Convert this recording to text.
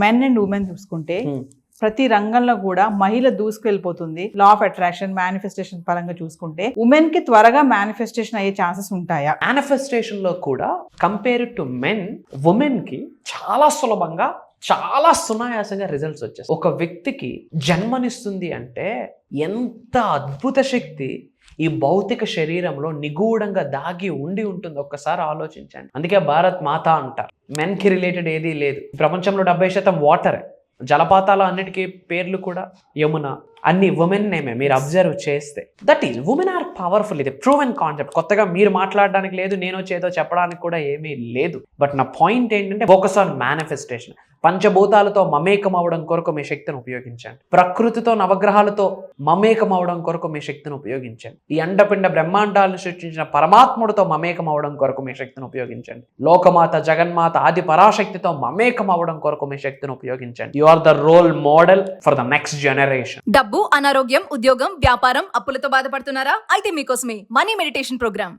Men and women చూసుకుంటే ప్రతి రంగంలో కూడా మహిళ దూసుకెళ్ళిపోతుంది. లా ఆఫ్ అట్రాక్షన్, మేనిఫెస్టేషన్ పరంగా చూసుకుంటే ఉమెన్ కి త్వరగా మేనిఫెస్టేషన్ అయ్యే ఛాన్సెస్ ఉంటాయా? మేనిఫెస్టేషన్ లో కూడా కంపేర్ టు మెన్, ఉమెన్ కి చాలా సులభంగా, చాలా సునాయాసంగా రిజల్ట్స్ వచ్చేస్తాయి. ఒక వ్యక్తికి జన్మనిస్తుంది అంటే ఎంత అద్భుత శక్తి ఈ భౌతిక శరీరంలో నిగూఢంగా దాగి ఉండి ఉంటుంది, ఒక్కసారి ఆలోచించండి. అందుకే భారత్ మాత అంటారు. మెన్ కి రిలేటెడ్ ఏదీ లేదు. ప్రపంచంలో 70% వాటరే. జలపాతాలు అన్నిటికీ పేర్లు కూడా యమున, అన్ని ఉమెన్ నేమే. మీరు అబ్జర్వ్ చేస్తే that is women are powerful. ఇది ప్రూవెన్ కాన్సెప్ట్. కొత్తగా మీరు మాట్లాడడానికి లేదు, నేను చేదో చెప్పడానికి కూడా ఏమీ లేదు. బట్ నా పాయింట్ ఏంటంటే ఫోకస్ ఆన్ మేనిఫెస్టేషన్. పంచభూతాలతో మమేకం అవడం కొరకు మీ శక్తిని ఉపయోగించండి. ప్రకృతితో, నవగ్రహాలతో మమేకం అవడం కొరకు మీ శక్తిని ఉపయోగించండి. ఈ అండపిండ బ్రహ్మాండాలను సృష్టించిన పరమాత్ముడితో మమేకం అవడం కొరకు మీ శక్తిని ఉపయోగించండి. లోకమాత, జగన్మాత, ఆది పరాశక్తితో మమేకం అవడం కొరకు మీ శక్తిని ఉపయోగించండి. You are the role model for the next generation. డబ్బు, అనారోగ్యం, ఉద్యోగం, వ్యాపారం, అప్పులతో బాధపడుతున్నారా? అయితే మీకోసమే మనీ మెడిటేషన్ ప్రోగ్రామ్.